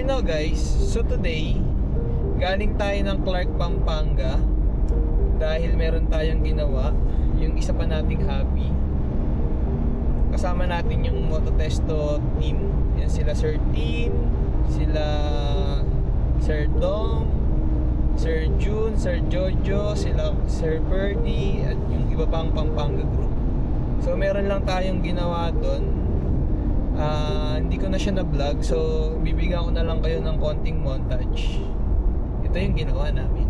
ano guys, so today galing tayo ng Clark, Pampanga dahil meron tayong ginawa, yung isa pa nating hobby. Kasama natin yung Mototesto team. Yan sila Sir Tim, sila Sir Dom, Sir June, Sir Jojo, sila Sir Perdy, at yung iba pang Pampanga group. So meron lang tayong ginawa doon. Hindi ko na siya na-vlog, so bibigyan ko na lang kayo ng konting montage. Ito yung ginawa namin.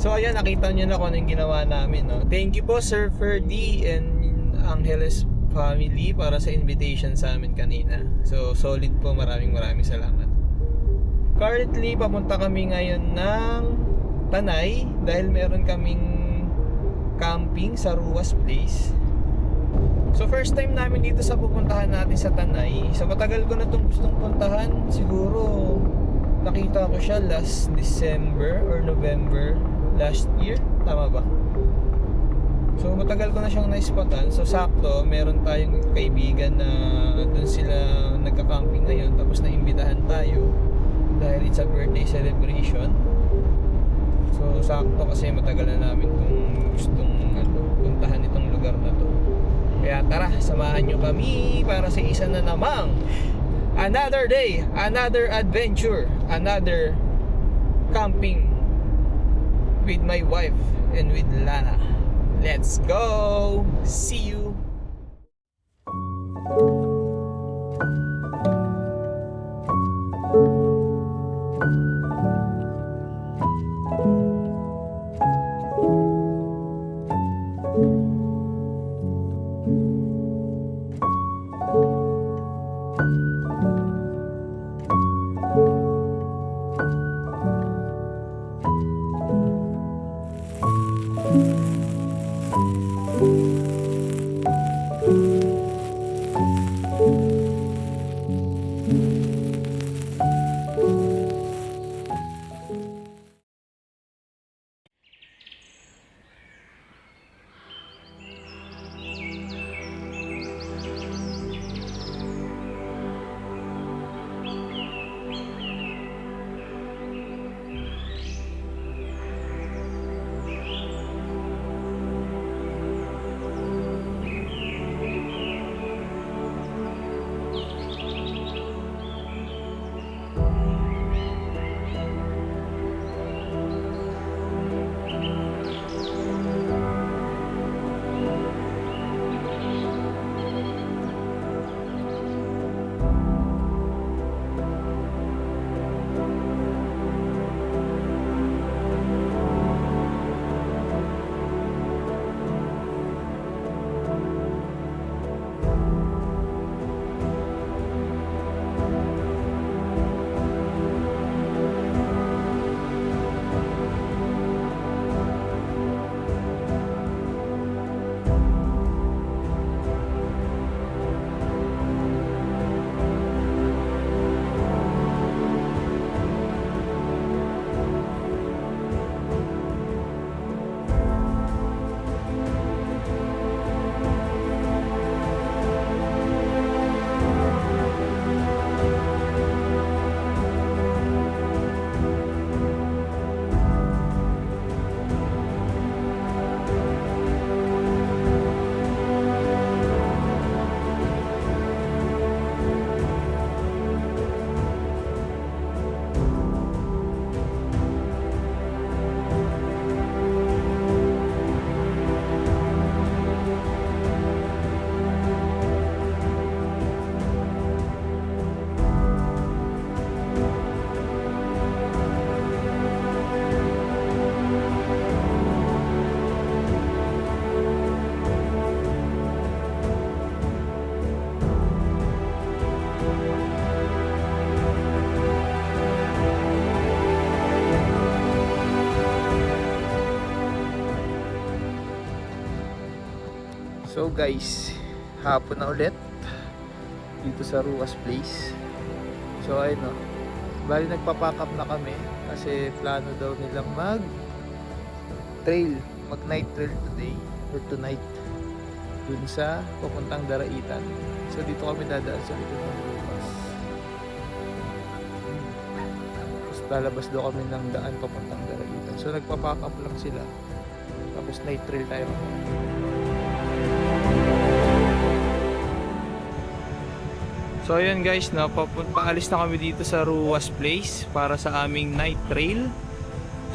So ayan, nakita nyo na kung ano yung ginawa namin, no? Thank you po Sir Ferdy and Angeles family para sa invitation sa amin kanina. So solid po, maraming salamat. Currently papunta kami ngayon ng Tanay dahil meron kaming camping sa Ruas Place. So first time namin dito sa pupuntahan natin sa Tanay. Sa matagal ko na itong gustong puntahan. Siguro nakita ko siya last December or November last year, tama ba? So matagal ko na siyang naispatan. So sakto, meron tayong kaibigan na doon sila nagka-camping ngayon, tapos naimbitahan tayo dahil it's a birthday celebration. So sakto kasi matagal na namin itong gustong puntahan itong lugar na to. Kaya tara, samahan nyo kami para sa isa na namang another day, another adventure, another camping with my wife and with Lana. Let's go! See you! So guys, hapon na ulit dito sa Ruas Place. So ayun no, bali nagpa-pack up na kami kasi plano daw nilang mag night trail today or tonight dun sa papuntang Daraitan. So dito kami dadaan sa likod ng Ruas. Tapos lalabas daw kami ng daan papuntang Daraitan. So nagpa-pack up lang sila. Tapos night trail tayo. So ayun guys, paalis na kami dito sa Ruas Place para sa aming night trail.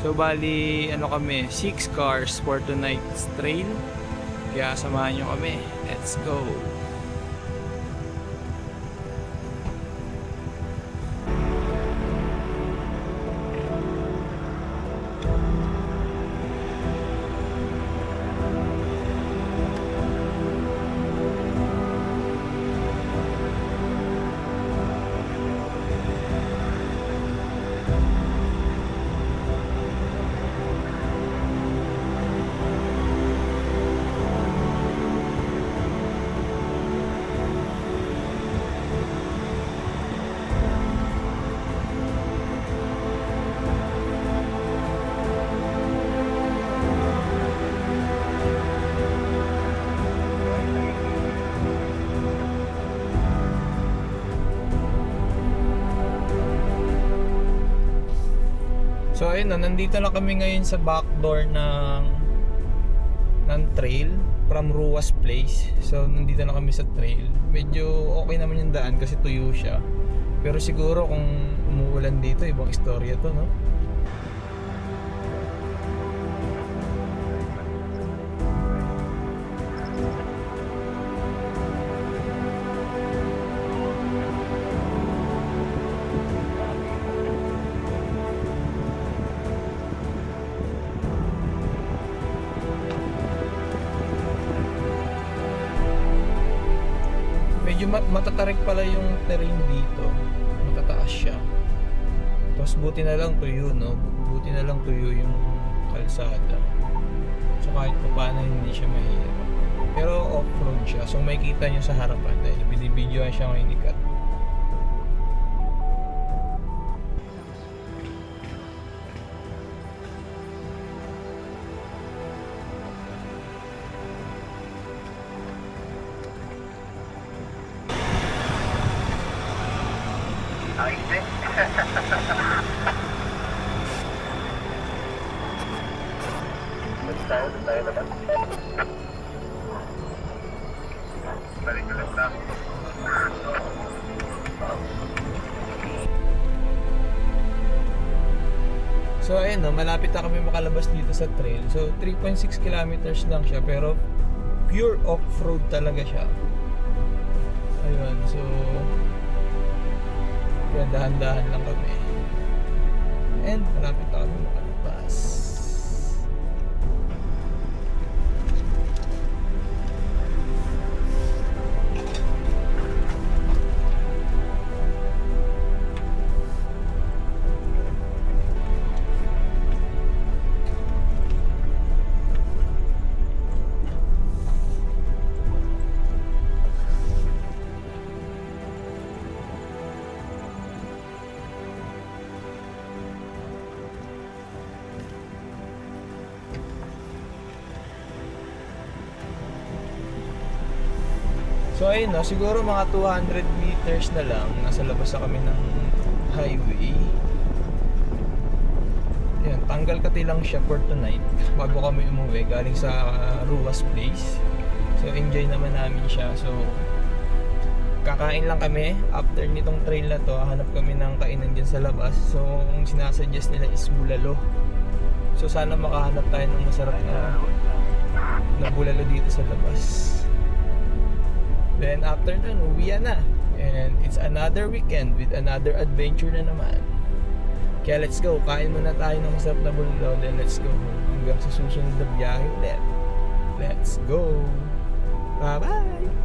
So bali ano kami, 6 cars for tonight's trail. Kaya samahan nyo kami. Let's go! So ayun na, nandito na kami ngayon sa back door ng trail from Ruas Place. So nandito na kami sa trail. Medyo okay naman yung daan kasi tuyo siya. Pero siguro kung umuulan dito, ibang istorya to, no? Medyo matatarik pala yung terrain dito. Matataas siya. Tapos buti na lang tuyo, no? Buti na lang tuyo yung kalsada. So kahit pa paano hindi siya mahirap. Pero off-road siya. So makikita nyo sa harapan dahil binibidyoan siya ng inikat. Tayo naman. Balik ulit na. So ayun no, malapit na kami makalabas dito sa trail. So 3.6 kilometers lang siya pero pure off-road talaga siya. Ayun, so yan, dahan-dahan lang kami. And malapit na kami makalabas. So ayun no, siguro mga 200 meters na lang nasa labas na kami ng highway. Yan, tanggal kati lang siya for tonight bago kami umuwi galing sa Ruas Place. So enjoy naman namin siya. So kakain lang kami after nitong trail na to, hanap kami ng kainan dyan sa labas. So ang sinasuggest nila is bulalo. So sana makahanap tayo ng masarap na bulalo dito sa labas. Then after nun, uwian na. And it's another weekend with another adventure na naman. Kaya let's go, kain muna tayo ng masarap na bulalo. Then let's go hanggang sa susunod na biyahe ulit. Let's go. Bye bye.